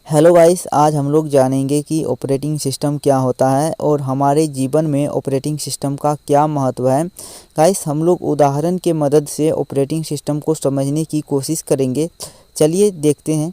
Hello guys, आज हम लोग जानेंगे कि ऑपरेटिंग सिस्टम क्या होता है और हमारे जीवन में ऑपरेटिंग सिस्टम का क्या महत्व है। गाइस, हम लोग उदाहरण के मदद से ऑपरेटिंग सिस्टम को समझने की कोशिश करेंगे। चलिए देखते हैं।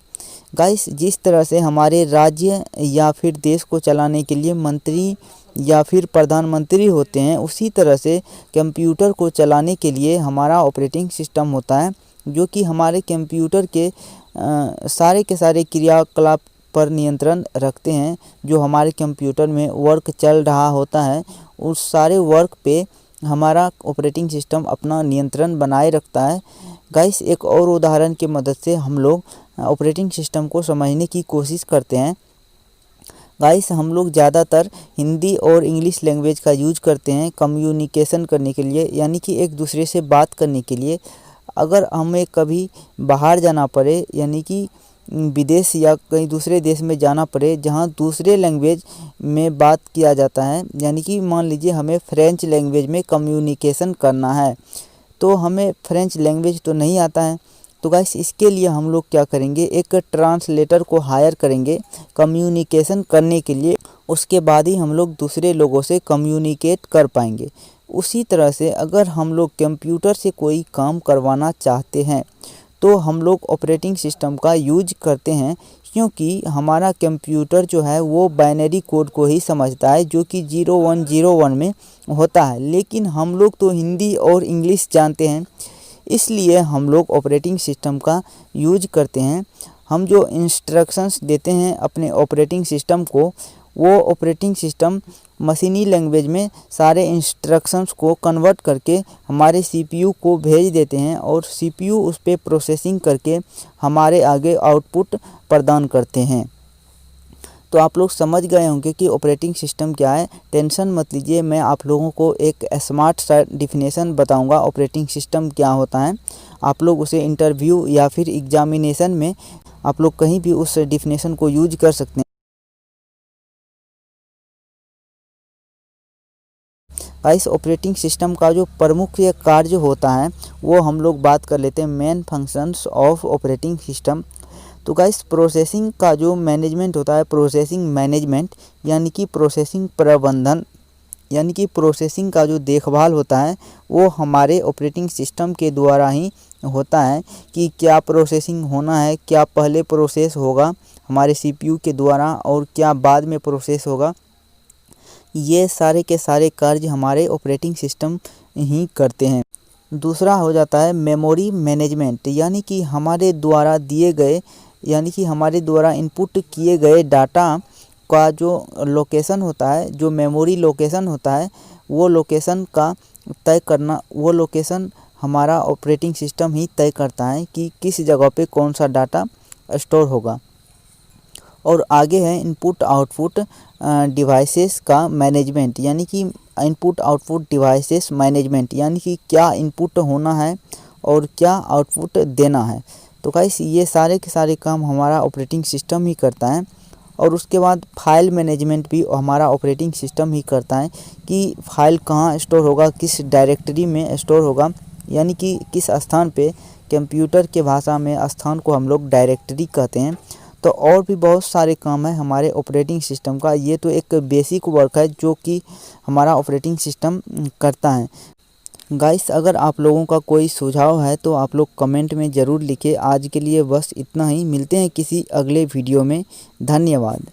गाइस, जिस तरह से हमारे राज्य या फिर देश को चलाने के लिए मंत्री या फिर प्रधानमंत्री होते हैं, उसी तरह से कंप्यूटर को चलाने के लिए हमारा ऑपरेटिंग सिस्टम होता है, जो कि हमारे कंप्यूटर के सारे के सारे क्रियाकलाप पर नियंत्रण रखते हैं। जो हमारे कंप्यूटर में वर्क चल रहा होता है, उस सारे वर्क पे हमारा ऑपरेटिंग सिस्टम अपना नियंत्रण बनाए रखता है। गाइस, एक और उदाहरण की मदद से हम लोग ऑपरेटिंग सिस्टम को समझने की कोशिश करते हैं। गाइस, हम लोग ज़्यादातर हिंदी और इंग्लिश लैंग्वेज का यूज करते हैं कम्युनिकेशन करने के लिए, यानी कि एक दूसरे से बात करने के लिए। अगर हमें कभी बाहर जाना पड़े, यानी कि विदेश या कहीं दूसरे देश में जाना पड़े जहां दूसरे लैंग्वेज में बात किया जाता है, यानी कि मान लीजिए हमें फ्रेंच लैंग्वेज में कम्युनिकेशन करना है, तो हमें फ्रेंच लैंग्वेज तो नहीं आता है। तो गाइस, इसके लिए हम लोग क्या करेंगे, एक ट्रांसलेटर को हायर करेंगे कम्युनिकेशन करने के लिए। उसके बाद ही हम लोग दूसरे लोगों से कम्युनिकेट कर पाएंगे। उसी तरह से अगर हम लोग कंप्यूटर से कोई काम करवाना चाहते हैं तो हम लोग ऑपरेटिंग सिस्टम का यूज करते हैं, क्योंकि हमारा कंप्यूटर जो है वो बाइनरी कोड को ही समझता है, जो कि 0101 में होता है। लेकिन हम लोग तो हिंदी और इंग्लिश जानते हैं, इसलिए हम लोग ऑपरेटिंग सिस्टम का यूज करते हैं। हम जो इंस्ट्रक्शंस देते हैं अपने ऑपरेटिंग सिस्टम को, वो ऑपरेटिंग सिस्टम मशीनी लैंग्वेज में सारे इंस्ट्रक्शंस को कन्वर्ट करके हमारे सीपीयू को भेज देते हैं और सीपीयू उस पर प्रोसेसिंग करके हमारे आगे आउटपुट प्रदान करते हैं। तो आप लोग समझ गए होंगे कि ऑपरेटिंग सिस्टम क्या है। टेंशन मत लीजिए, मैं आप लोगों को एक स्मार्ट सा डिफिनेशन बताऊंगा ऑपरेटिंग सिस्टम क्या होता है। आप लोग उसे इंटरव्यू या फिर एग्जामिनेशन में आप लोग कहीं भी उस डिफिनेशन को यूज कर सकते हैं। गाइस, ऑपरेटिंग सिस्टम का जो प्रमुख कार्य होता है वो हम लोग बात कर लेते हैं, main functions of operating system. तो गाइस, प्रोसेसिंग का जो मैनेजमेंट होता है, प्रोसेसिंग मैनेजमेंट यानी कि प्रोसेसिंग प्रबंधन, यानी कि प्रोसेसिंग का जो देखभाल होता है वो हमारे ऑपरेटिंग सिस्टम के द्वारा ही होता है कि क्या प्रोसेसिंग होना है, क्या पहले प्रोसेस होगा हमारे सीपीयू के द्वारा और क्या बाद में प्रोसेस होगा। ये सारे के सारे कार्य हमारे ऑपरेटिंग सिस्टम ही करते हैं। दूसरा हो जाता है मेमोरी मैनेजमेंट, यानी कि हमारे द्वारा दिए गए, यानी कि हमारे द्वारा इनपुट किए गए डाटा का जो लोकेशन होता है, जो मेमोरी लोकेशन होता है, वो लोकेशन का तय करना, वो लोकेशन हमारा ऑपरेटिंग सिस्टम ही तय करता है कि किस जगह पे कौन सा डाटा स्टोर होगा। और आगे है इनपुट आउटपुट डिवाइसेस का मैनेजमेंट, यानी कि इनपुट आउटपुट डिवाइसेस मैनेजमेंट, यानी कि क्या इनपुट होना है और क्या आउटपुट देना है। तो गाइस, ये सारे के सारे काम हमारा ऑपरेटिंग सिस्टम ही करता है। और उसके बाद फाइल मैनेजमेंट भी हमारा ऑपरेटिंग सिस्टम ही करता है कि फाइल कहाँ स्टोर होगा, किस डायरेक्टरी में स्टोर होगा, यानी कि किस स्थान पे। कंप्यूटर के भाषा में स्थान को हम लोग डायरेक्टरी कहते हैं। तो और भी बहुत सारे काम है हमारे ऑपरेटिंग सिस्टम का। ये तो एक बेसिक वर्क है जो कि हमारा ऑपरेटिंग सिस्टम करता है। गाइस, अगर आप लोगों का कोई सुझाव है तो आप लोग कमेंट में ज़रूर लिखें। आज के लिए बस इतना ही, मिलते हैं किसी अगले वीडियो में। धन्यवाद।